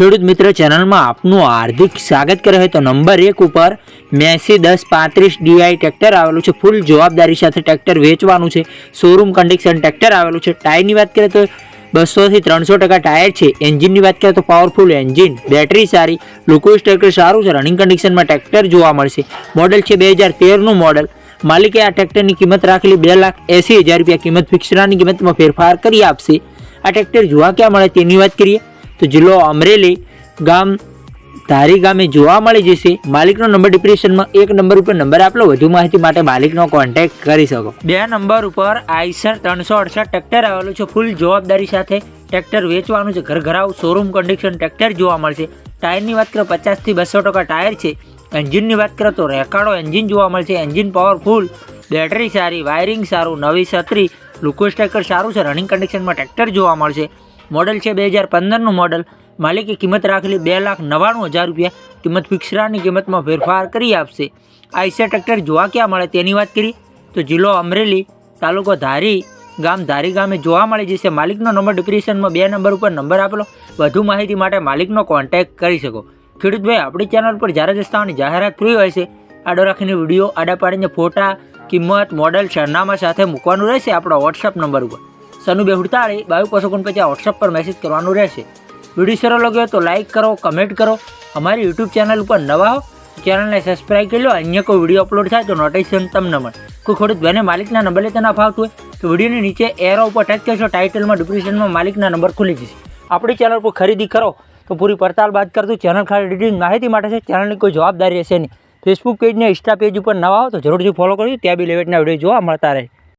ખેડૂત મિત્ર ચેનલમાં આપનું હાર્દિક સ્વાગત કરે તો નંબર 1 ઉપર મેસી 1035 ડીઆઈ ટ્રેક્ટર આવેલું છે। ફૂલ જવાબદારી સાથે ટ્રેક્ટર વેચવાનું છે। શોરૂમ કન્ડિશન ટ્રેક્ટર આવેલું છે। ટાયરની વાત કરીએ તો 200 થી 300% ટાયર છે। એન્જિનની વાત કરીએ તો પાવરફુલ એન્જિન, બેટરી સારી, લુકવેસ ટ્રેક્ટર સારું છે। રનિંગ કન્ડિશનમાં ટ્રેક્ટર જોવા મળશે। મોડલ છે 2013નું મોડલ। માલિકે આ ટ્રેક્ટરની કિંમત રાખેલી 2,80,000 રૂપિયા। કિંમત ફિક્સરાની કિંમતમાં ફેરફાર કરી આપશે। આ ટ્રેક્ટર જોવા ક્યાં મળે તેની વાત કરીએ તો જિલ્લો અમરેલી, ગામ ધારી ગામે જોવા મળી જશે। માલિકનો નંબર ડિસ્ક્રિપ્શનમાં 1 નંબર ઉપર નંબર આપેલો। વધુ માહિતી માટે માલિકનો કોન્ટેક્ટ કરી શકો। 2 નંબર ઉપર આઈસર 368 ટ્રેક્ટર આવેલું છે। ફૂલ જવાબદારી સાથે ટ્રેક્ટર વેચવાનું છે। ઘરઘરાવ શોરૂમ કન્ડિશન ટ્રેક્ટર જોવા મળશે। ટાયરની વાત કરીએ 50 થી 200% ટાયર છે। એન્જિનની વાત કરીએ તો રેકાર્ડો એન્જિન જોવા મળશે। એન્જિન પાવરફુલ, બેટરી સારી, વાયરિંગ સારું, નવી છત્રી, લુકવેસ ટ્રેક્ટર સારું છે। રનિંગ કન્ડિશનમાં ટ્રેક્ટર જોવા મળશે। મોડલ છે 2015નું મોડલ। માલિકે કિંમત રાખેલી 2,99,000 રૂપિયા। કિંમત ફિક્સરાની કિંમતમાં ફેરફાર કરી આપશે। આઈસર ટ્રેક્ટર જોવા ક્યાં મળે તેની વાત કરીએ તો જિલ્લો અમરેલી, તાલુકો ધારી, ગામ ધારી ગામે જોવા મળી જશે। માલિકનો નંબર ડિસ્ક્રિપ્શનમાં 2 નંબર ઉપર નંબર આપેલો। વધુ માહિતી માટે માલિકનો કોન્ટેક્ટ કરી શકો। ખેડૂત ભાઈ, આપણી ચેનલ પર જ્યારે રસ્તાની જાહેરાત ફ્રી હોય છે, આડો રાખીને વિડીયો આડા પાડીને ફોટા, કિંમત, મોડલ, સરનામા સાથે મૂકવાનું રહેશે આપણા વોટ્સઅપ નંબર ઉપર 9248 વોટ્સઅપ પર મેસેજ કરવાનું રહેશે। વિડીયો સારો લાગ્યો તો લાઇક કરો, કમેન્ટ કરો। અમારી યુટ્યુબ ચેનલ ઉપર નવા હો ચેનલને સબસ્ક્રાઈબ કરી લો। અન્ય કોઈ વિડીયો અપલોડ થાય તો નોટિફિકેશન તમને મળે। કોઈ ખેડૂત ભાઈને માલિકના નંબર લેતા ના ફાવતું હોય તો વિડીયોની નીચે એરો ઉપર ટચ કરશો, ટાઇટલમાં ડિસ્ક્રિપ્શનમાં માલિકના નંબર ખુલી જશે। આપણી ચેનલ પર ખરીદી કરો તો પૂરી પડતાલ બાદ કરતું ચેનલ ખાલી ડિટેલ માહિતી માટે છે। ચેનલની કોઈ જવાબદારી રહેશે નહીં। ફેસબુક પેજને ઇન્સ્ટા પેજ ઉપર નવા હો તો જરૂરથી ફોલો કરજો। ત્યાં બી લેવેટના વિડીયો જોવા મળતા રહે।